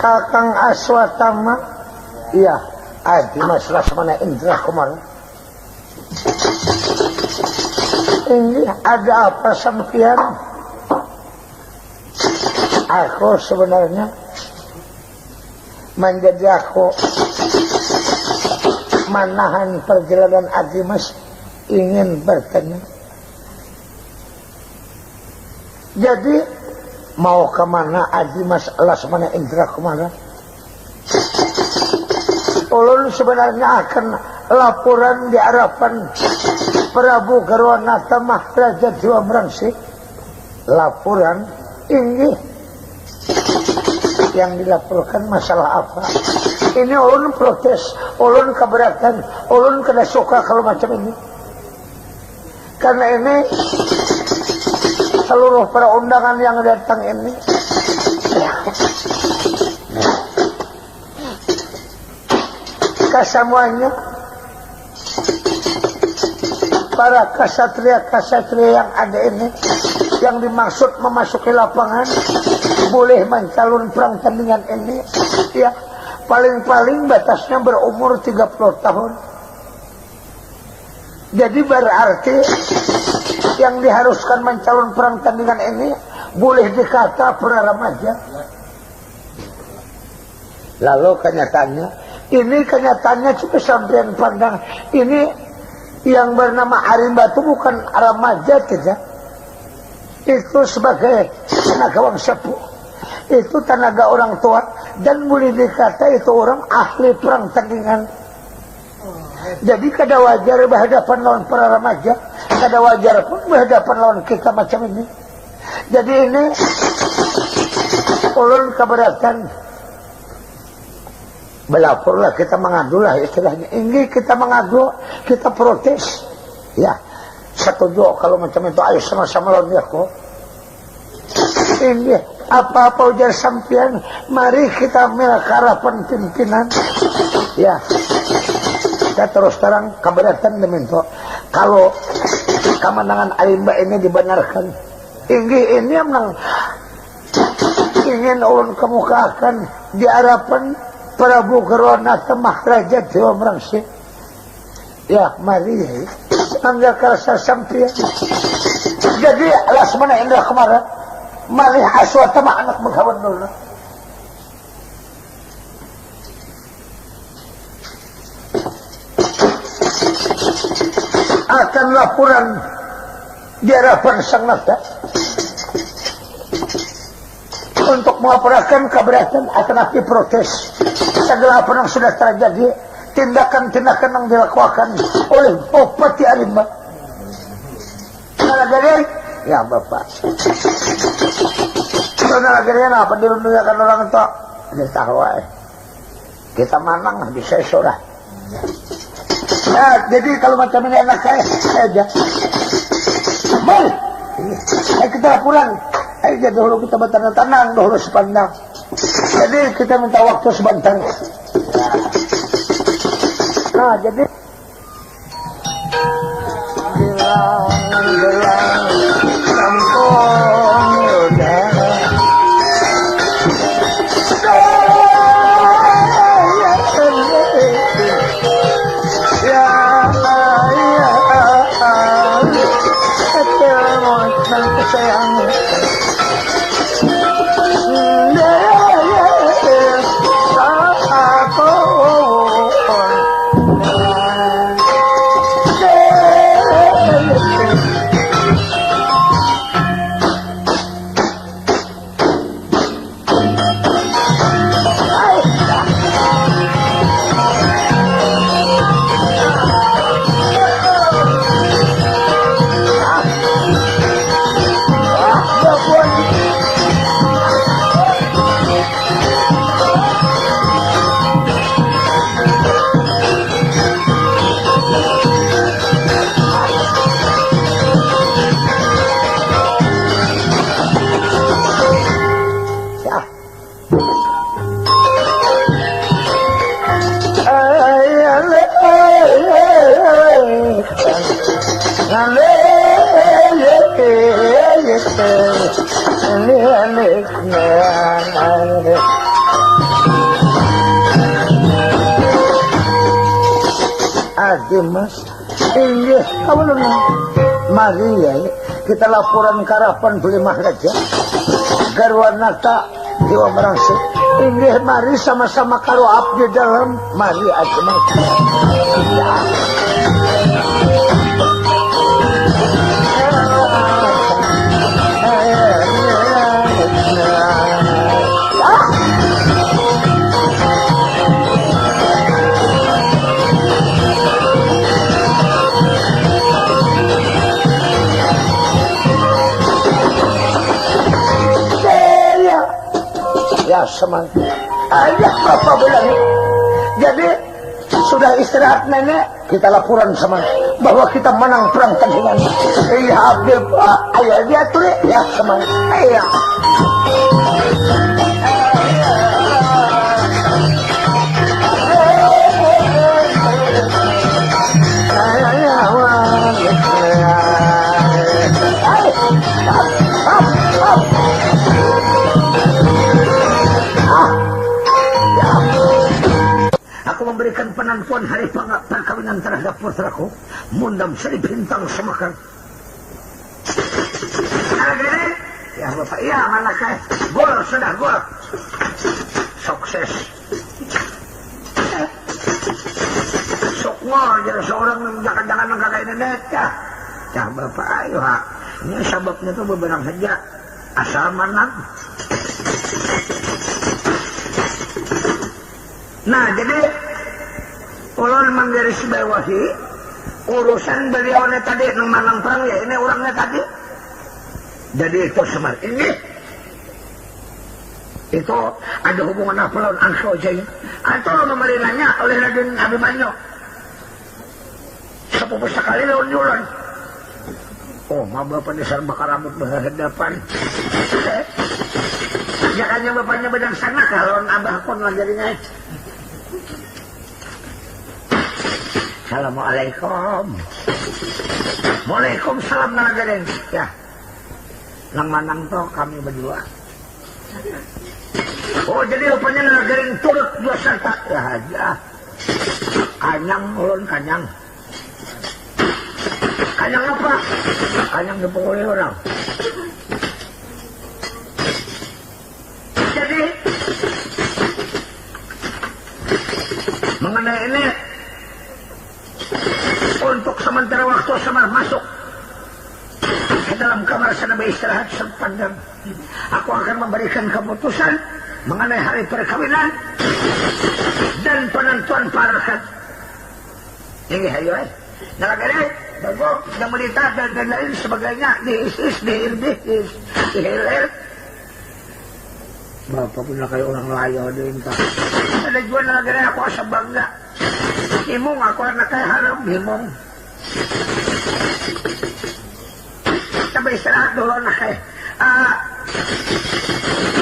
Kakang Aswatama. Iya, Adi Mas Lasmana Indra Kumara. Ini ada apa sampian? Aku sebenarnya menjadi aku manahan perjalanan Adi Mas ingin bertanya. Jadi mau kemana Adi Mas Lasmana Indra Kumara? Ulun sebenarnya akan laporan di hadapan Prabu Garwanata Maharaja Dewa Merangsik. Laporan ini yang dilaporkan masalah apa? Ini ulun protes, ulun keberatan, ulun kena suka kalau macam ini. Karena ini seluruh para undangan yang datang ini kesemuanya para kasatria yang ada ini yang dimaksud memasuki lapangan boleh mencalon perang tandingan ini ya paling-paling batasnya berumur 30 tahun. Jadi berarti yang diharuskan mencalon perang tandingan ini boleh dikata para remaja. Lalu kenyataannya cuma sampean pandang ini yang bernama Arimba itu bukan remaja tidak. Itu sebagai tenaga wang sepuh, itu tenaga orang tua dan boleh dikata itu orang ahli perang tandingan. Jadi kada wajar berhadapan lawan para remaja, kada wajar pun berhadapan lawan kita macam ini. Jadi ini ulun keberatan. Belaporlah kita mengadulah istilahnya. Ini kita mengadu, kita protes. Ya, setuju kalau macam itu ayo sama-sama lawan aku. Ini apa-apa ujar sampian, mari kita melakarapan pimpinan. Ya. Kita terus terang keberatan diminta kalau kemenangan Arimba ini dibenarkan. Ini memang ingin ulun kemukakan di hadapan Prabu Garwanata Maharaja Dewa Merangsik. Ya, mari angga karasa sampian. Jadi Lasmana Indra Kumara malih Aswatama anak mengkawan dulu. Akan laporan di hadapan Sang Nata untuk melaporkan keberatan akan api protes segala apa yang sudah terjadi, tindakan-tindakan yang dilakukan oleh Bupati Arimba. Nalagarian, ya Bapak. Kalau nalagarian apa dirundungan orang itu? Dia tahu kita manang bisa surah. Nah, jadi kalau macam ini anak saya aja. Mari, ayo kita pulang. Ayo dahulu kita bertenang dahulu sepandang. Jadi kita minta waktu sebentar. Nah, jadi gelang kampung udah. Mas inggih kawulun mari ya kita laporan karapan beli maharaja garwanata Dewa Merangsik inggih mari sama-sama karo abdi dalam mari aja Mas ya. Semangat. Ayah Bapak bilang jadi sudah istirahat nenek kita laporan sama bahwa kita menang perang tandingan. Iya Abdul ayah dia tuh ya semangat. Ayah. Memberikan penentuan hari perkawinan terhadap putraku Mundam Sri Bintang Semakar. Ya Bapak, iya mana kayak gol sudah gol sukses. Sukmol jadi seorang jangan kakak nenek ya. Ya Bapak ayo ha. Ini sebabnya tuh beberang saja asal menang. Nah jadi ulun menggaris bawahi urusan beliau tadi menang perang ya ini orangnya tadi. Jadi itu Semar ini itu ada hubungan apa lawan Angso Jaya atau memerintahnya oleh Raden Abimanyu sepupu sekali lawan Yulan. Oh ma bapak dasar bakar rambut berhadapan. Jangannya bapaknya bedang sana kalau abah pun jadinya. Assalamualaikum. Waalaikumsalam nagarin. Ya. Nang manang to kami berdua. Oh jadi rupanya nagarin turut dua serta. Ya aja. Kanyang ulun kanyang. Kanyang apa? Kanyang dipukuli orang. Jadi mengenai ini untuk sementara waktu Semar masuk ke dalam kamar sana beristirahat sepanjang aku akan memberikan keputusan mengenai hari perkawinan dan penentuan parakat ini ayo nalagari bago yang melita dan lain sebagainya diisis dihilir Bapak pun kayak orang layo din ka ada juga nalagari aku asa bangga himong ako na kay haram himong. Tapi istirahat dulu na kay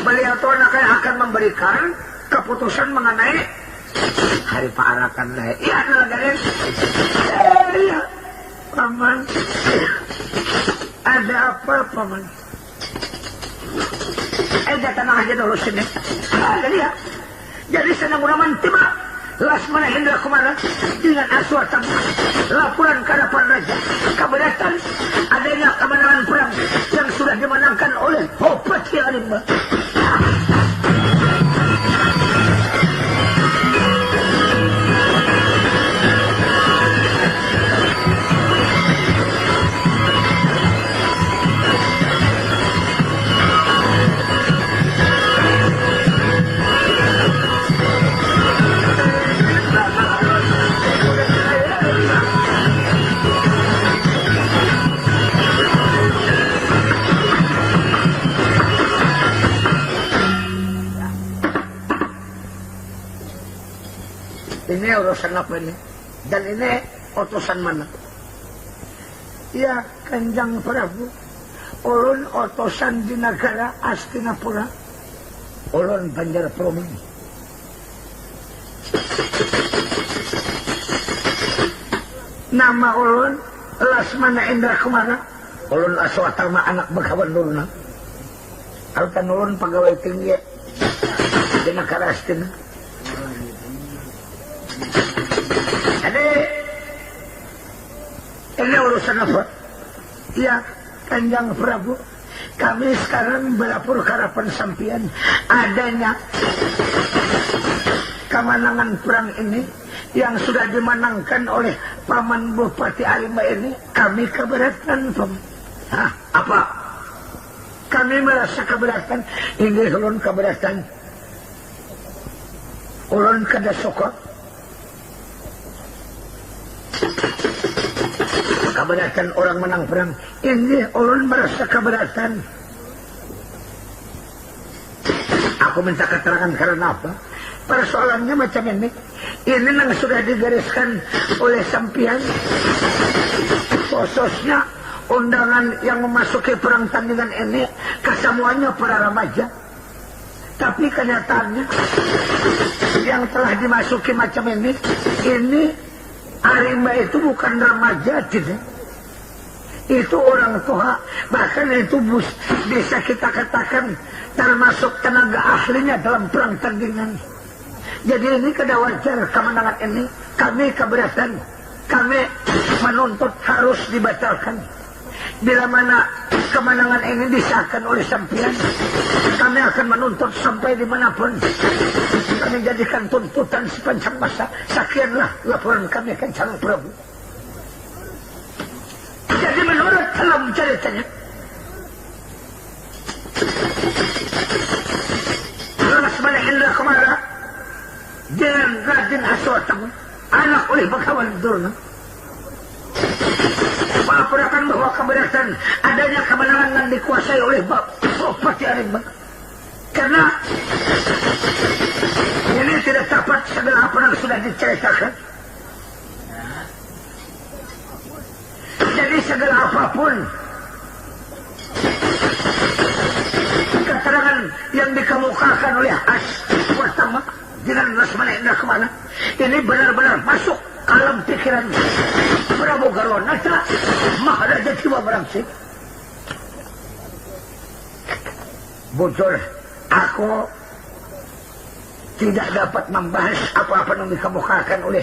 beliau to na kay akan memberikan keputusan mengenai hari paarakan na iya talaga rin iya paman ada apa paman datan na aja dulu sini jadi senang naman tiba Lasmana Hendra Kumara dengan Aswata laporan ke hadapan Raja keberatan adanya kemenangan perang yang sudah dimenangkan oleh Hopati Arimba. Ini urusan apa ini? Dan ini utusan mana? Ya, Kanjeng Prabu. Ulun utusan di negara Astinapura. Ulun Banjar Promin. Nama ulun Lasmana Indra Kumara. Ulun Aswatama anak Bagawan Lurna. Alkan ulun pegawai tinggi di negara Astina. Jadi urusan apa? Ya, Kanjeng Prabu, kami sekarang berlapor ke hadapan sampian adanya kemenangan perang ini yang sudah dimenangkan oleh Paman Bupati Arimba ini. Kami keberatan, Paman. Hah, apa? Kami merasa keberatan. Ini ulun keberatan. Ulun kada suka. Keberatan orang menang perang. Ini ulun merasa keberatan. Aku minta keterangan karena apa? Persoalannya macam ini. Ini yang sudah digariskan oleh sampian. Khususnya undangan yang memasuki perang tandingan ini kesemuanya para remaja. Tapi kenyataannya yang telah dimasuki macam ini Arimba itu bukan remaja, tidak. Itu orang tua, bahkan itu bisa kita katakan termasuk tenaga ahlinya dalam perang tandingan. Jadi ini kada wajar kemenangan ini. Kami keberatan. Kami menuntut harus dibatalkan. Bila mana kemenangan ini disahkan oleh sampian, kami akan menuntut sampai dimanapun. Kami jadikan tuntutan sepanjang masa. Sekianlah laporan kami Kanjeng Prabu. Jadi menurut dalam ceritanya, Laksamana Indra Kumara dengan Raden Aswatama, anak oleh Bakawan Durna, melaporkan bahwa keberatan adanya kemenangan yang dikuasai oleh Bupati Arimba. Karena ini tidak dapat segala apa yang sudah diceritakan. Jadi segala apapun keterangan yang dikemukakan oleh Aswatama dengan Laksamana Indra Kumara ini benar-benar masuk alam pikiran Prabu Garwanata Maharaja Dewa Brangsih. Bujur, aku tidak dapat membahas apa-apa yang dikemukakan oleh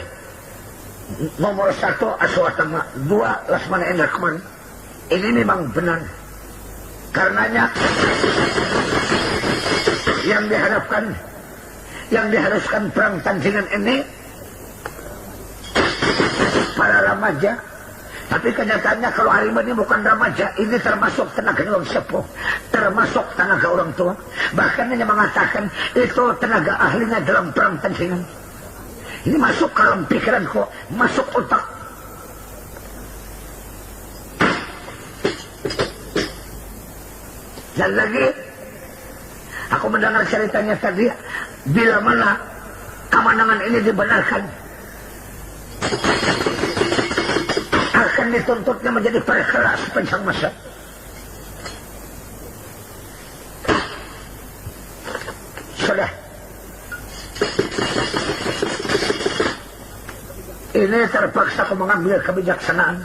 nomor 1 Aswatama, 2 Laksamana Indra Kumara. Ini memang benar. Karenanya yang diharapkan, yang diharuskan perang tandingan ini para remaja. Tapi kenyataannya kalau Arimba ini bukan remaja, ini termasuk tenaga orang sepuh, termasuk tenaga orang tua. Bahkan ini mengatakan itu tenaga ahlinya dalam perang tandingan. Ini masuk ke dalam pikiranku, masuk otak. Dan lagi, aku mendengar ceritanya tadi, bila mana kemenangan ini dibenarkan, akan dituntutnya menjadi perkara sepanjang masa. Sudah. Ini terpaksa aku mengambil kebijaksanaan.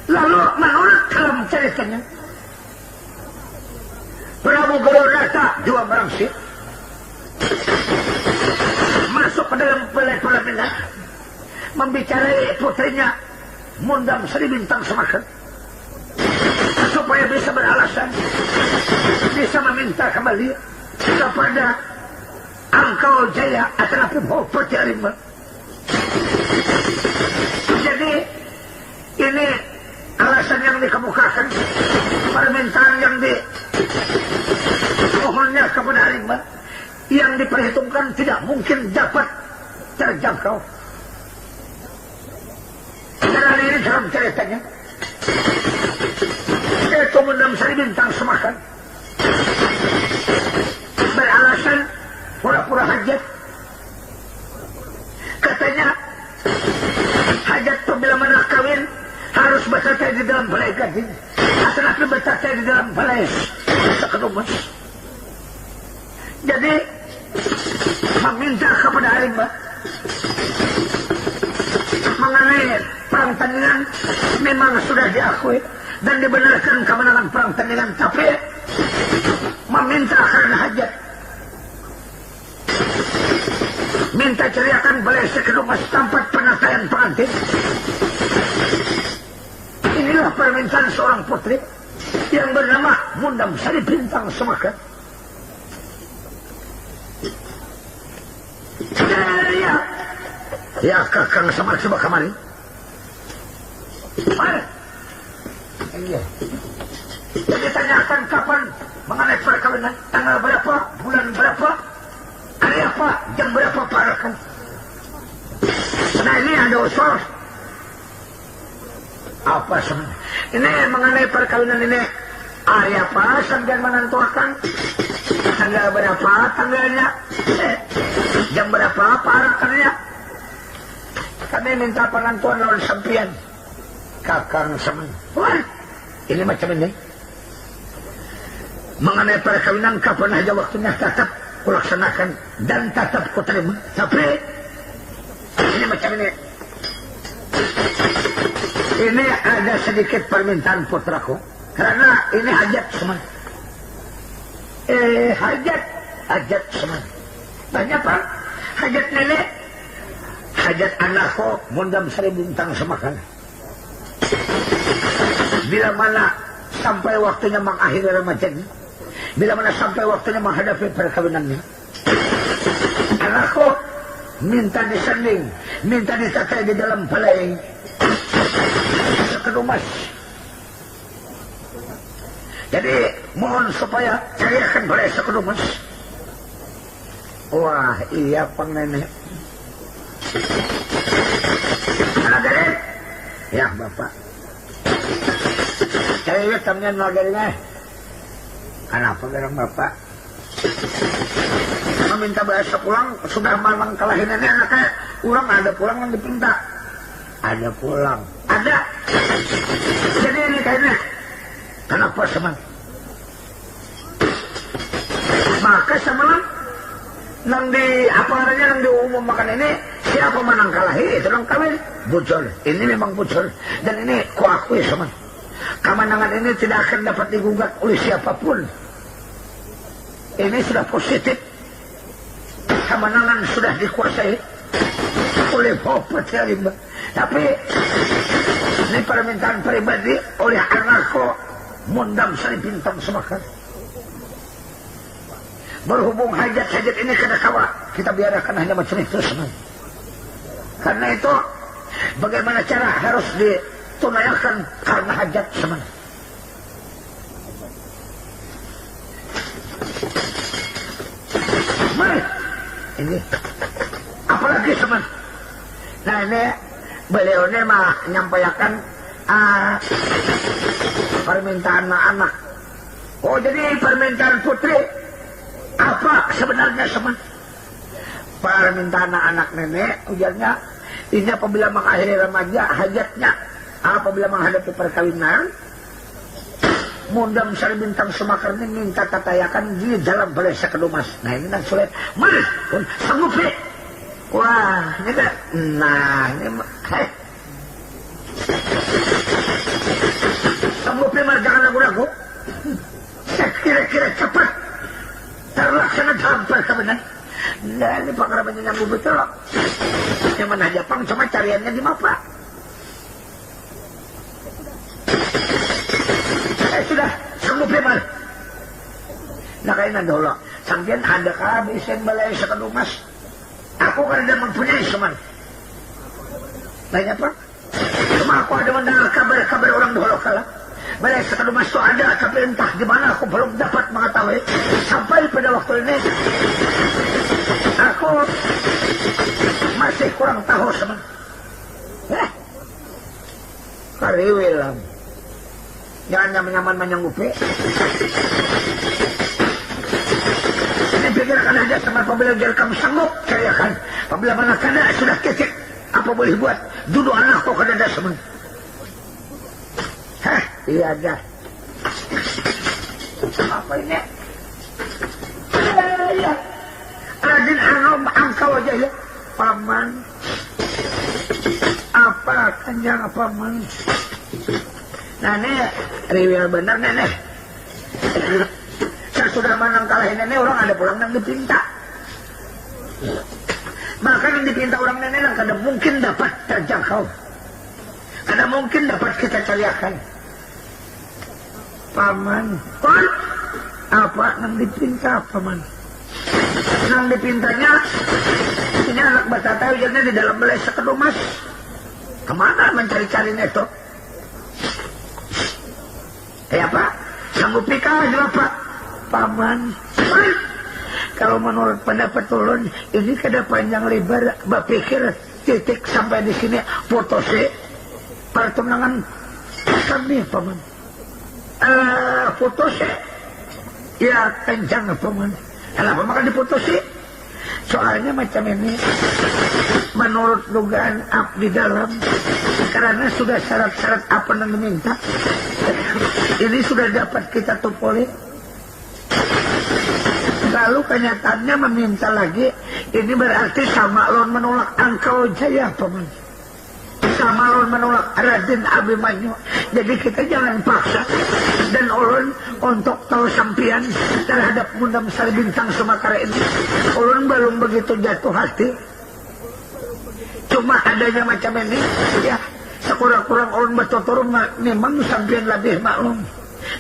Lalu menurut dalam ceritanya, Prabu Garwanata Dewa Brangsih masuk ke dalam balai Palembang, membicarai putrinya Mundam Sri Bintang Semaker supaya bisa beralasan, bisa meminta kembali kepada Angkau Jaya atau Bupati Arimba. Jadi ini alasan yang dikemukakan, permintaan yang dimohonnya kepada Arimba, yang diperhitungkan tidak mungkin dapat terjangkau. Karena ini dalam ceritanya, itu Mundam Sri Bintang Semaker beralasan pura-pura hajat. Katanya hajat itu bila mana kawin harus bersertai di dalam balai gading, atau bersertai di dalam balai sekedumus. Jadi meminta kepada Arimba mengenai perang tandingan memang sudah diakui dan dibenarkan kemenangan perang tandingan, tapi meminta karena hajat, minta ceriakan balai sekedumas tempat penatayan pengantin. Inilah permintaan seorang putri yang bernama Mundam Sari Bintang Semakar. Ya Kakang Semar coba kemari. Mari. Iya. Jadi tanyakan kapan mengenai perkawinan, tanggal berapa, bulan berapa, hari apa, jam berapa parakan. Nah ini ada usul. Apa sebenarnya? Ini mengenai perkawinan ini hari apa, sambil menentukan tanggal berapa, tanggalnya, jam berapa parakannya. Kami minta penentuan lawan sampian Kakang Semen. Wah, ini macam ini. Mengenai perkawinan kapan aja waktunya tetap kulaksanakan dan tetap kuterima. Tapi ini macam ini. Ini ada sedikit permintaan putraku karena ini hajat Semen. Hajat Semen. Banyak Pak. Hajat nenek, hajat anakku Mundam Sari Bintang Semakar. Bila mana sampai waktunya mengakhiri Ramadan, bila mana sampai waktunya menghadapi perkawinannya, anakku minta disanding, minta ditatai di dalam balai sekedumas. Jadi mohon supaya cariakan balai sekedumas. Wah iya Pang Nenek. Anak gadis? Ya Bapak. Cari tamnya nagarinya. Kenapa barang Bapak? Meminta bahasa pulang, sudah malang kalahin ini anaknya. Urang ada pulang yang dipinta. Ada pulang. Ada. Jadi ini kayaknya. Kenapa Semen? Maka Semen nang di apa namanya nang diumum makan ini siapa menang kalahi itu nang kawin bocor. Ini memang bocor dan ini kuakui Semen. Kemenangan ini tidak akan dapat digugat oleh siapapun. Ini sudah positif. Kemenangan sudah dikuasai oleh Bapak Rimba. Tapi ini permintaan pribadi oleh anakku Mundam Sari Bintang Semakar. Berhubung hajat-hajat ini kena kawa, kita biarkan hanya macam itu Semen. Karena itu bagaimana cara harus ditunaikan karena hajat Semen. Mari ini apalagi Semen. Nah ini beliau ini mah menyampaikan permintaan anak. Oh jadi permintaan putri apa sebenarnya Semen? Permintaan anak nenek ujarnya ini apabila mengakhiri remaja hajatnya apabila menghadapi perkawinan Mundam Sari Bintang Semakar ini minta tatayakan di dalam balai sekedumas. Nah ini kan sulit. Mari pun sanggup nih. Wah ini kan. Nah ini sanggup nih mah jangan ragu-ragu. Kira-kira cepat terlaksana dalam perkawinan. Nah ini pengaramannya nyambung betul. Yang mana aja Pang cuma cariannya di mapa. Sudah sanggup lemal. Nah kainan dulu. Sampian ada kehabisan balai sekedumas. Aku kan ada mempunyai Semen. Banyak Pak. Cuma aku ada mendengar kabar-kabar orang dulu kala. Balai sekedumas itu ada, tapi entah di mana aku belum dapat mengetahui. Sampai pada waktu ini aku masih kurang tahu Semen. Kariwilam. Jangan nyaman-nyaman menyanggupi. Ini pikirkan aja sama apabila kamu sanggup cariakan. Apabila mana kada sudah kecek, apa boleh buat? Duduk anakku kada ada Semen. Iya ada. Apa ini? Ya. Raden Anom angka wajah ya. Paman. Apa kanjang paman? Nah ini riwil bener nenek. Saya sudah menang kalahin nenek orang ada pulang yang dipinta. Bahkan yang dipinta orang nenek kada mungkin dapat terjangkau. Kada mungkin dapat kita cariakan. Paman, apa yang dipinta paman? Yang dipintanya ini anak batata ujarnya di dalam balai sekedumas. Kemana mencari-cari itu? Apa? Sanggup nikah juga pak? Paman, kalau menurut pendapat ulun ini kada panjang lebar, berpikir titik sampai di sini foto si pertunangan kami paman. Foto si ya panjang paman. Kenapa makan diputusi? Soalnya macam ini menurut dugaan abdi dalam, karena sudah syarat-syarat apa yang diminta ini sudah dapat kita tupoli. Lalu kenyataannya meminta lagi, ini berarti sama lon menolak Angkau Jaya paman, sama lon menolak Raden Abimanyu. Jadi kita jangan paksa. Dan ulun untuk tahu sampian terhadap Gundam Sari Bintang Sumakara ini, ulun belum begitu jatuh hati. Cuma adanya macam ini ya, sekurang-kurang ulun bertutur memang sampian lebih maklum.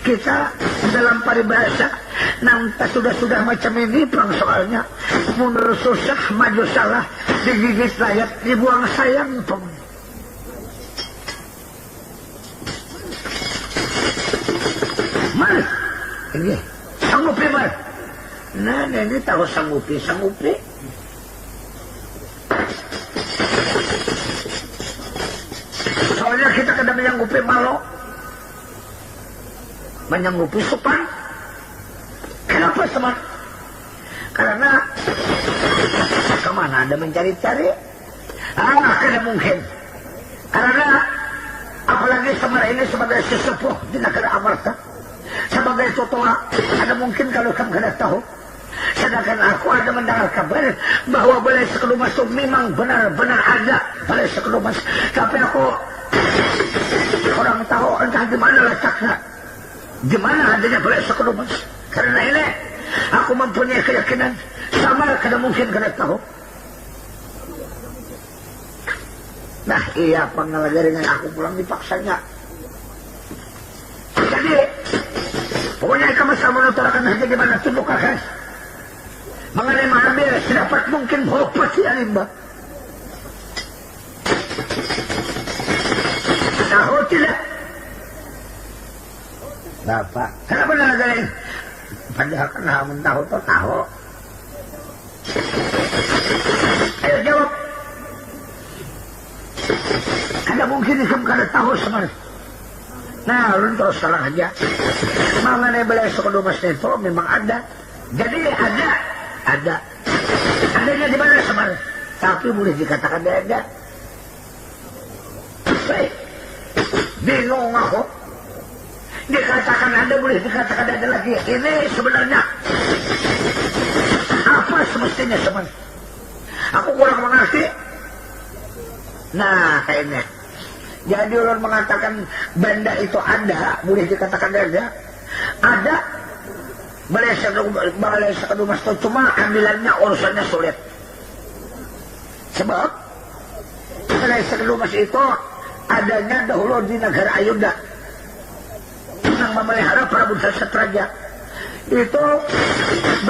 Kita dalam paribahasa nanta sudah macam ini perang soalnya mundur susah maju salah, digigit layak dibuang sayang paman. Mar, ini sanggupi mar. Nah, ini tahu sanggupi. Soalnya kita kada menyanggupi malo, menyanggupi sopan. Kenapa teman? Karena kemana ada mencari-cari? Kada mungkin. Karena apalagi Semar ini sebagai sesepuh di negara Amarta, sebagai totoa, ada mungkin kalau kamu kada tahu. Sedangkan aku ada mendengar kabar bahwa balai sekedumas itu memang benar-benar ada balai sekedumas. Tapi aku kurang tahu entah di mana letaknya, di mana adanya balai sekedumas. Karena ini aku mempunyai keyakinan sama kada mungkin kada tahu. Nah iya pengelagaringan aku pulang dipaksanya. Jadi pokoknya kamu sama menutarakan hati di mana tunduk akan mengenai mengambil sedapat mungkin bawa pasti alimba. Tahu tidak? Bapak, kenapa ngelagarin? Padahal kenal tahu tuh tahu. Ayo jawab. Ada mungkin kamu kada tahu sebenarnya. Nah, lu terus salah aja. Mengenai balai sekedumas itu memang ada. Jadi ada. Adanya di mana sebenarnya? Tapi boleh dikatakan ada. Baik. Bingung aku. Dikatakan ada, boleh dikatakan ada lagi. Ini sebenarnya apa semestinya sebenarnya? Aku kurang mengerti. Nah, kayaknya. Jadi orang mengatakan benda itu ada, boleh dikatakan ada. Ada. Balai sekedumas itu cuma ambilannya urusannya sulit. Sebab balai sekedumas itu adanya dahulu di negara Ayuda yang memelihara para budak setraja. Itu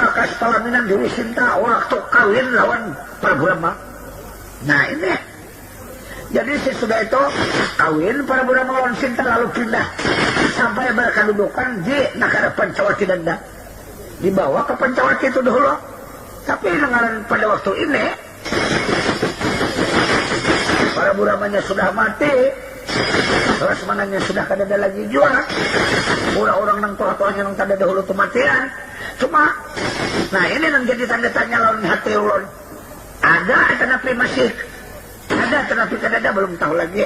bakas pelaminan Dewi Sinta waktu kawin lawan Prabu Rama. Nah ini jadi sesudah itu kawin Prabu Rama lawan Sinta lalu pindah sampai berkedudukan di negara Pancawati Danda, dibawa ke Pancawati itu dahulu. Tapi dengan pada waktu ini Prabu Ramanya sudah mati, terus mananya sudah kada ada lagi juga. Orang-orang nang tua-tuanya nang tanda dahulu kematian. Cuma, nah ini nang jadi tanda tanya lawan hati ulun. Ada tetapi masih ada, tetapi kada ada, belum tahu lagi.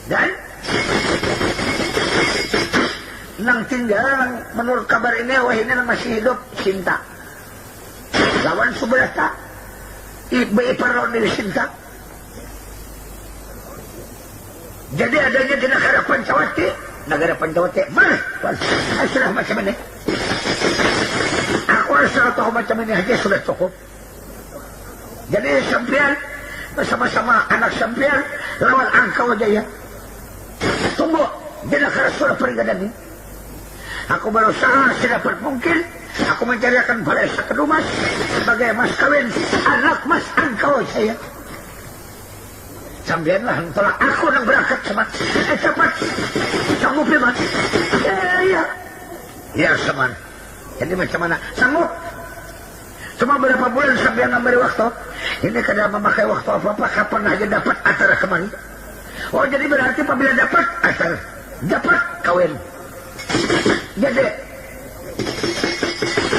Dan nang tinggal menurut kabar ini, wah ini nang masih hidup Sinta lawan Subrata, ibu ipar lawan Dewi Sinta. Jadi adanya di negara Pancawati. Mana? Sudah macam ini. Aku asal tahu macam ini aja sudah cukup. Jadi sampean bersama-sama anak sampean lawan Angkau Jaya. Tunggu di negara Surabaya ini. Aku berusaha sedapat mungkin. Aku mencarikan balai Sakedumas sebagai mas kawin anak mas Angkau Jaya. Sampeanlah tolak aku yang berangkat cepat. Cepat. Sanggup ya mas? Iya. Ya seman. Jadi macam mana? Sanggup? Cuma berapa bulan sampai ngambil waktu? Ini kada memakai waktu apa-apa. Kapan aja dapat acara kemari? Oh jadi berarti apabila dapat acara, dapat kawin. Jadi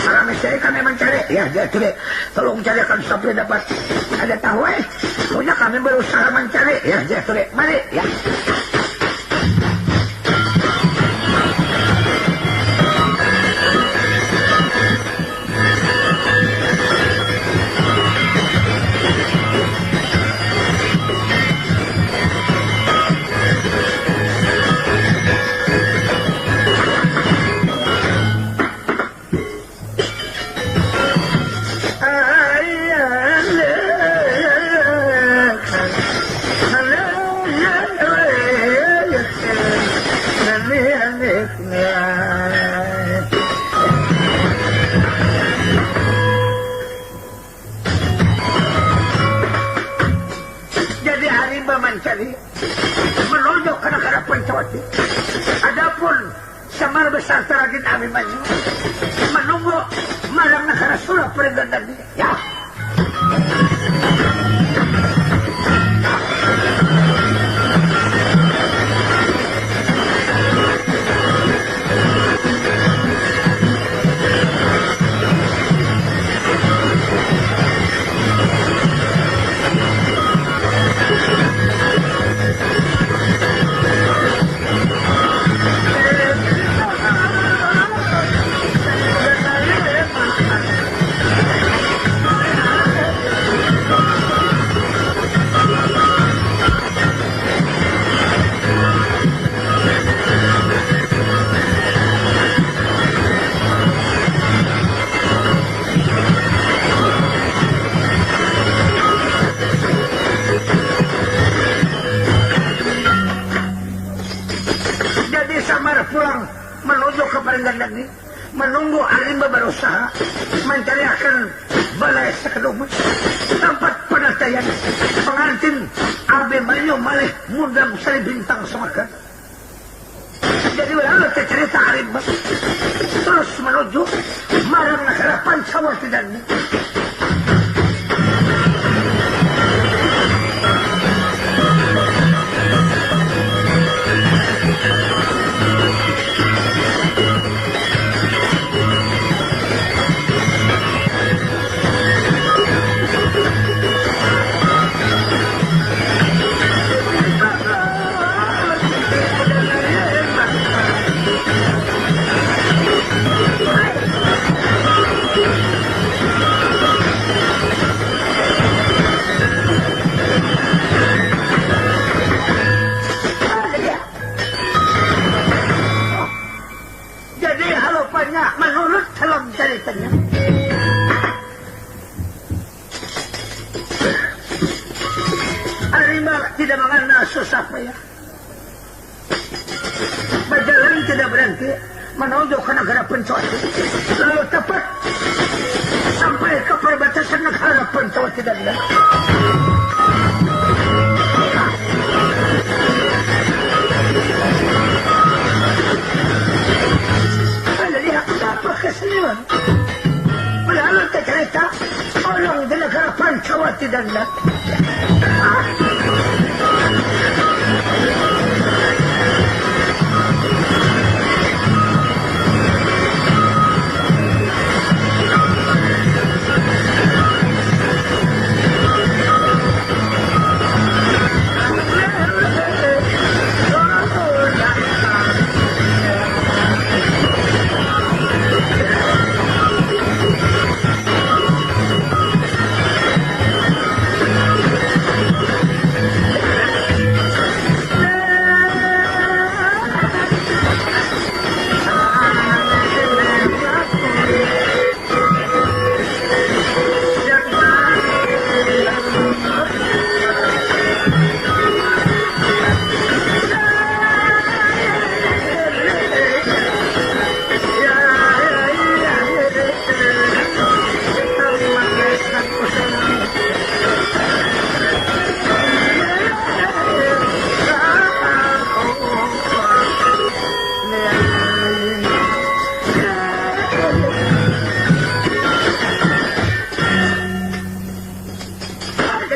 orang istri kami mencari. Ya jadi tolong carikan sampai dapat. Ada tahu punya kami berusaha mencari. Ya jadi mari ya. Menunjuk ke negara Pancawati. Adapun Semar besar teragin kami maju menunggu malam negara Surabaya tadi. Ya. Pulang menuju ke Paringgan lagi, menunggu Arimba berusaha mencarikan balai Sakedumas tempat penantian pengantin Abimanyu malih Mundang Sari Bintang Semaka. Jadi lalu cerita Arimba terus menuju marang negara Pancawati dan menurut dalam ceritanya Arimba tidak mengenal susah payah, berjalan tidak berhenti menuju ke negara Pancawati, lalu tepat sampai ke perbatasan negara Pancawati dan kesenian. Lalu cerita orang di negara Pancawati dan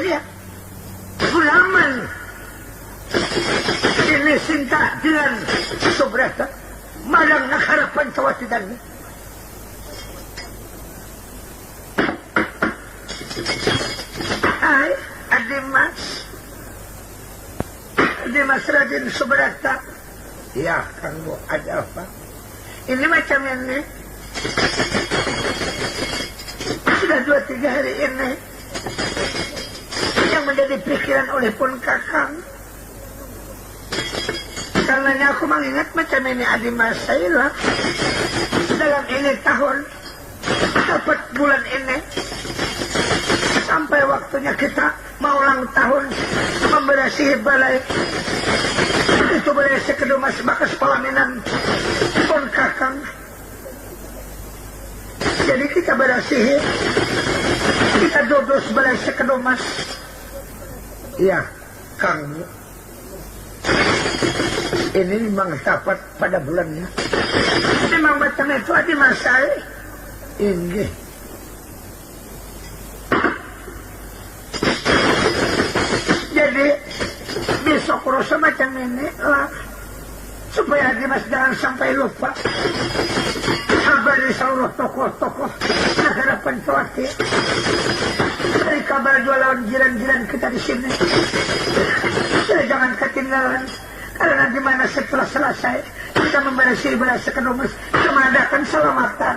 jadi ya Sulaman ini cinta dengan Subrata malang nagharapan sa wasidan niya. Ay, Adimas Raden Subrata. Ya, kamu ada apa? Ini macam ini. Sudah 2-3 hari ini yang menjadi pikiran oleh pun kakang. Karenanya aku mengingat macam ini Adimas Saila. Dalam ini tahun, dapat bulan ini, sampai waktunya kita mau ulang tahun memberasihi balai. Itu balai Sekedomas Bakas Palaminan pun kakang. Jadi kita berasihi, kita duduk balai Sekedomas. Iya, Kang. Ini memang dapat pada bulannya. Memang macam itu ada masalah. Ini. Jadi besok rasa macam ini lah. Supaya Dimas jangan sampai lupa. Kabari seluruh tokoh-tokoh negara Pancawati. Dari kabar dua lawan jiran-jiran kita di sini. Jangan ketinggalan. Karena di mana setelah selesai kita memberasi beras Sekedomas, kita mengadakan selamatan.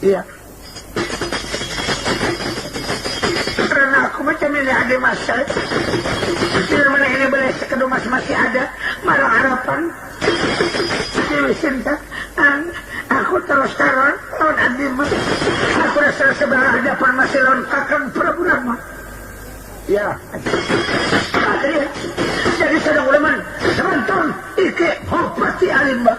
Iya. Karena aku macam ini ada masa. Di mana ini beras Sekedomas masih ada, malah harapan. Dewi Sinta, aku terus taruh lawan Adimas. Aku rasa sebelah hadapan masih lawan Kakang Prabu Rama. Ya. Jadi sedang uleman sebentar Ike Hopati Alimba.